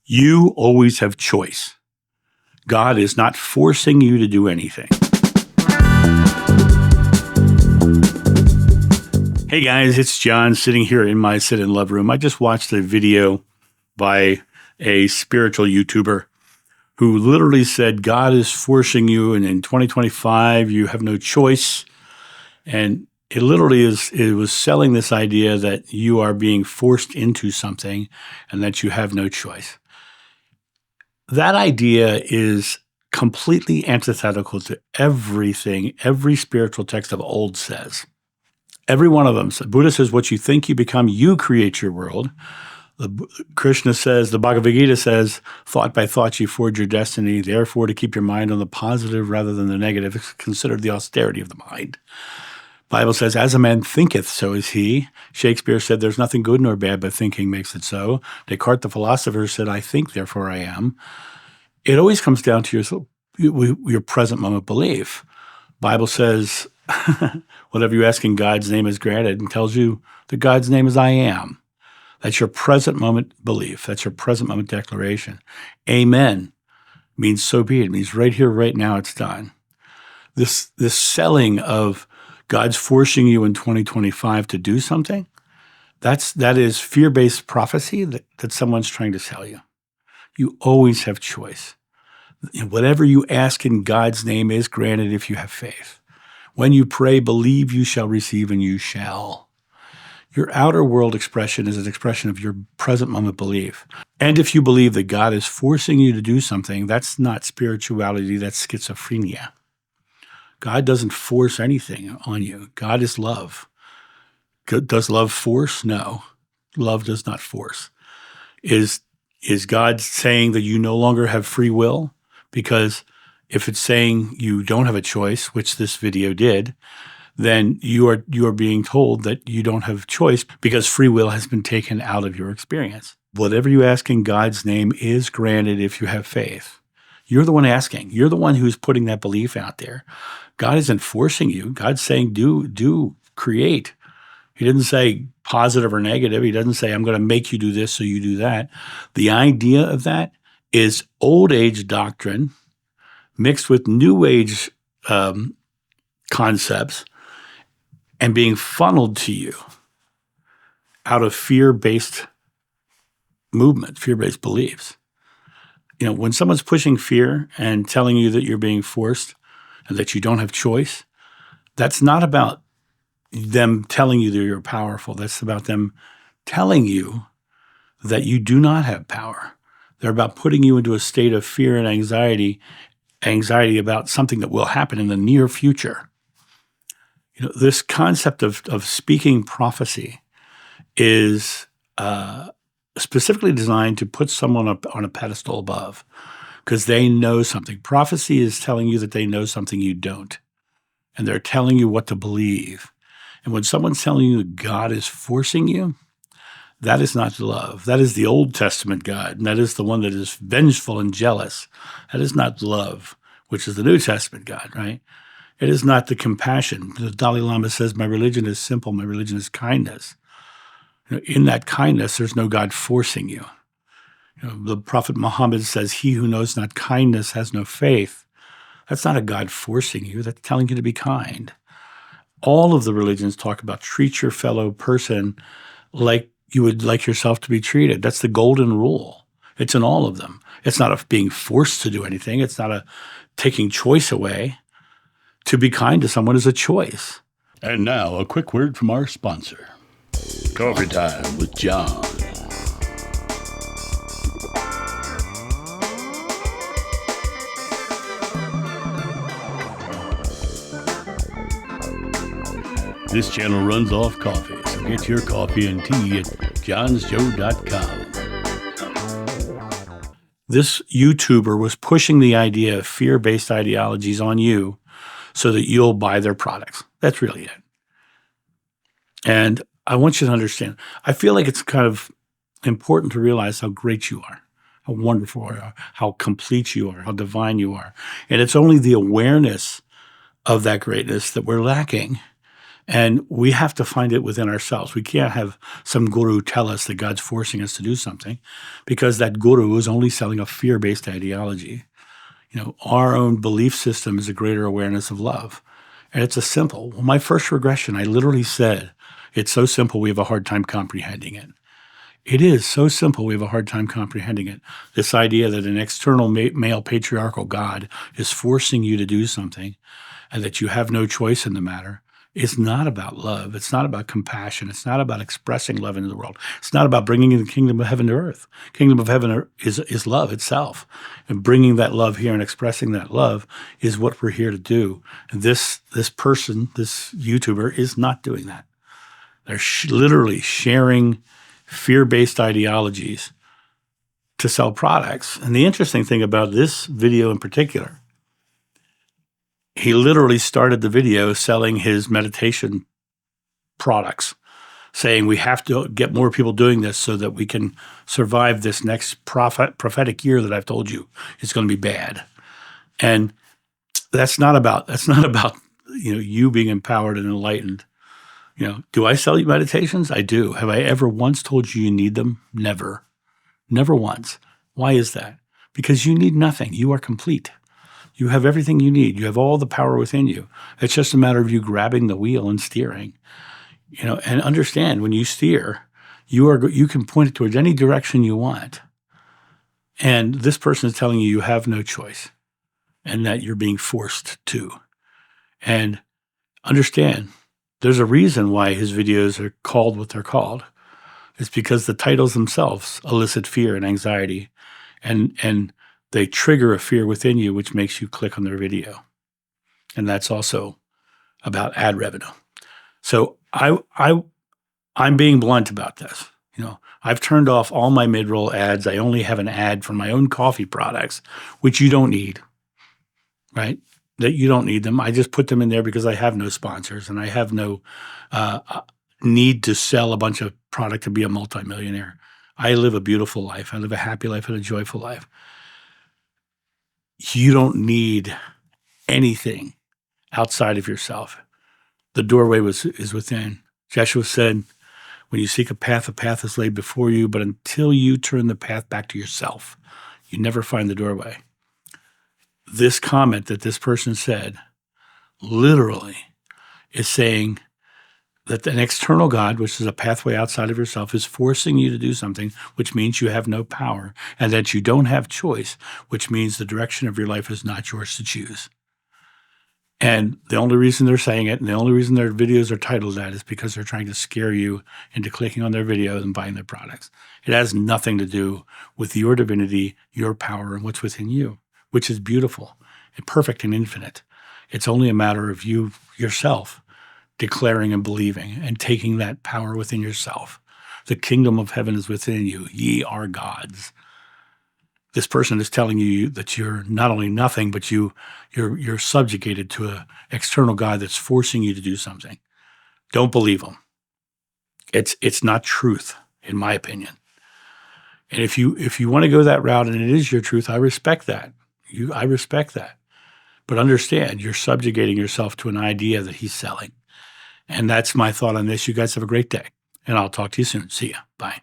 You always have choice. God is not forcing you to do anything. Hey guys, it's John sitting here in my Sit and Love room. I just watched a video by a spiritual YouTuber who literally said God is forcing you, and in 2025 you have no choice. And it was selling this idea that you are being forced into something and that you have no choice. That idea is completely antithetical to everything every spiritual text of old says. Every one of them. So Buddha says, what you think you become, you create your world. Krishna says, the Bhagavad Gita says, thought by thought you forge your destiny. Therefore, to keep your mind on the positive rather than the negative, consider the austerity of the mind. Bible says, as a man thinketh, so is he. Shakespeare said, there's nothing good nor bad, but thinking makes it so. Descartes, the philosopher, said, I think, therefore I am. It always comes down to your present moment belief. Bible says, whatever you ask in God's name is granted, and tells you that God's name is I am. That's your present moment belief. That's your present moment declaration. Amen means so be it. It means right here, right now, it's done. This selling of God's forcing you in 2025 to do something, that is fear-based prophecy that someone's trying to sell you. You always have choice. Whatever you ask in God's name is granted if you have faith. When you pray, believe you shall receive, and you shall. Your outer world expression is an expression of your present moment belief. And if you believe that God is forcing you to do something, that's not spirituality, that's schizophrenia. God doesn't force anything on you. God is love. Does love force? No. Love does not force. Is God saying that you no longer have free will? Because if it's saying you don't have a choice, which this video did, then you are being told that you don't have choice because free will has been taken out of your experience. Whatever you ask in God's name is granted if you have faith. You're the one asking. You're the one who's putting that belief out there. God isn't forcing you. God's saying, do, create. He didn't say positive or negative. He doesn't say, I'm going to make you do this so you do that. The idea of that is old age doctrine mixed with new age concepts and being funneled to you out of fear-based movement, fear-based beliefs. When someone's pushing fear and telling you that you're being forced and that you don't have choice, that's not about them telling you that you're powerful. That's about them telling you that you do not have power. They're about putting you into a state of fear and anxiety about something that will happen in the near future. This concept of speaking prophecy is specifically designed to put someone up on a pedestal above because they know something. Prophecy is telling you that they know something you don't, and they're telling you what to believe. And when someone's telling you that God is forcing you, that is not love. That is the Old Testament God, and that is the one that is vengeful and jealous. That is not love, which is the New Testament God, right? It is not the compassion. The Dalai Lama says, my religion is simple. My religion is kindness. In that kindness, there's no God forcing you. The Prophet Muhammad says, he who knows not kindness has no faith. That's not a God forcing you. That's telling you to be kind. All of the religions talk about treat your fellow person like you would like yourself to be treated. That's the golden rule. It's in all of them. It's not a being forced to do anything. It's not a taking choice away. To be kind to someone is a choice. And now, a quick word from our sponsor. Coffee Time with John. This channel runs off coffee, so get your coffee and tea at johnsjoe.com. This YouTuber was pushing the idea of fear-based ideologies on you so that you'll buy their products. That's really it. And I want you to understand, I feel like it's kind of important to realize how great you are, how wonderful you are, how complete you are, how divine you are. And it's only the awareness of that greatness that we're lacking. And we have to find it within ourselves. We can't have some guru tell us that God's forcing us to do something, because that guru is only selling a fear-based ideology. Our own belief system is a greater awareness of love. And it's a simple. Well, my first regression, I literally said, it's so simple we have a hard time comprehending it. It is so simple we have a hard time comprehending it. This idea that an external male patriarchal God is forcing you to do something and that you have no choice in the matter is not about love. It's not about compassion. It's not about expressing love into the world. It's not about bringing the kingdom of heaven to earth. Kingdom of heaven is love itself. And bringing that love here and expressing that love is what we're here to do. And this person, this YouTuber, is not doing that. They're literally sharing fear-based ideologies to sell products. And the interesting thing about this video in particular, he literally started the video selling his meditation products, saying we have to get more people doing this so that we can survive this next prophetic year that I've told you is going to be bad. And that's not about you being empowered and enlightened. Do I sell you meditations? I do. Have I ever once told you need them? Never. Never once. Why is that? Because you need nothing. You are complete. You have everything you need. You have all the power within you. It's just a matter of you grabbing the wheel and steering. And understand, when you steer, you can point it towards any direction you want. And this person is telling you have no choice and that you're being forced to. And understand, there's a reason why his videos are called what they're called. It's because the titles themselves elicit fear and anxiety, and they trigger a fear within you, which makes you click on their video. And that's also about ad revenue. So I'm being blunt about this. I've turned off all my mid-roll ads. I only have an ad for my own coffee products, which you don't need, right? That you don't need them. I just put them in there because I have no sponsors and I have no need to sell a bunch of product to be a multimillionaire. I live a beautiful life. I live a happy life and a joyful life. You don't need anything outside of yourself. The doorway is within. Joshua said, when you seek a path is laid before you, but until you turn the path back to yourself, you never find the doorway. This comment that this person said literally is saying that an external God, which is a pathway outside of yourself, is forcing you to do something, which means you have no power, and that you don't have choice, which means the direction of your life is not yours to choose. And the only reason they're saying it, and the only reason their videos are titled that, is because they're trying to scare you into clicking on their videos and buying their products. It has nothing to do with your divinity, your power, and what's within you, which is beautiful and perfect and infinite. It's only a matter of you yourself declaring and believing and taking that power within yourself. The kingdom of heaven is within you. Ye are gods. This person is telling you that you're not only nothing, but you're subjugated to an external God that's forcing you to do something. Don't believe them. It's not truth, in my opinion. And if you want to go that route and it is your truth, I respect that. I respect that. But understand, you're subjugating yourself to an idea that he's selling. And that's my thought on this. You guys have a great day. And I'll talk to you soon. See ya. Bye.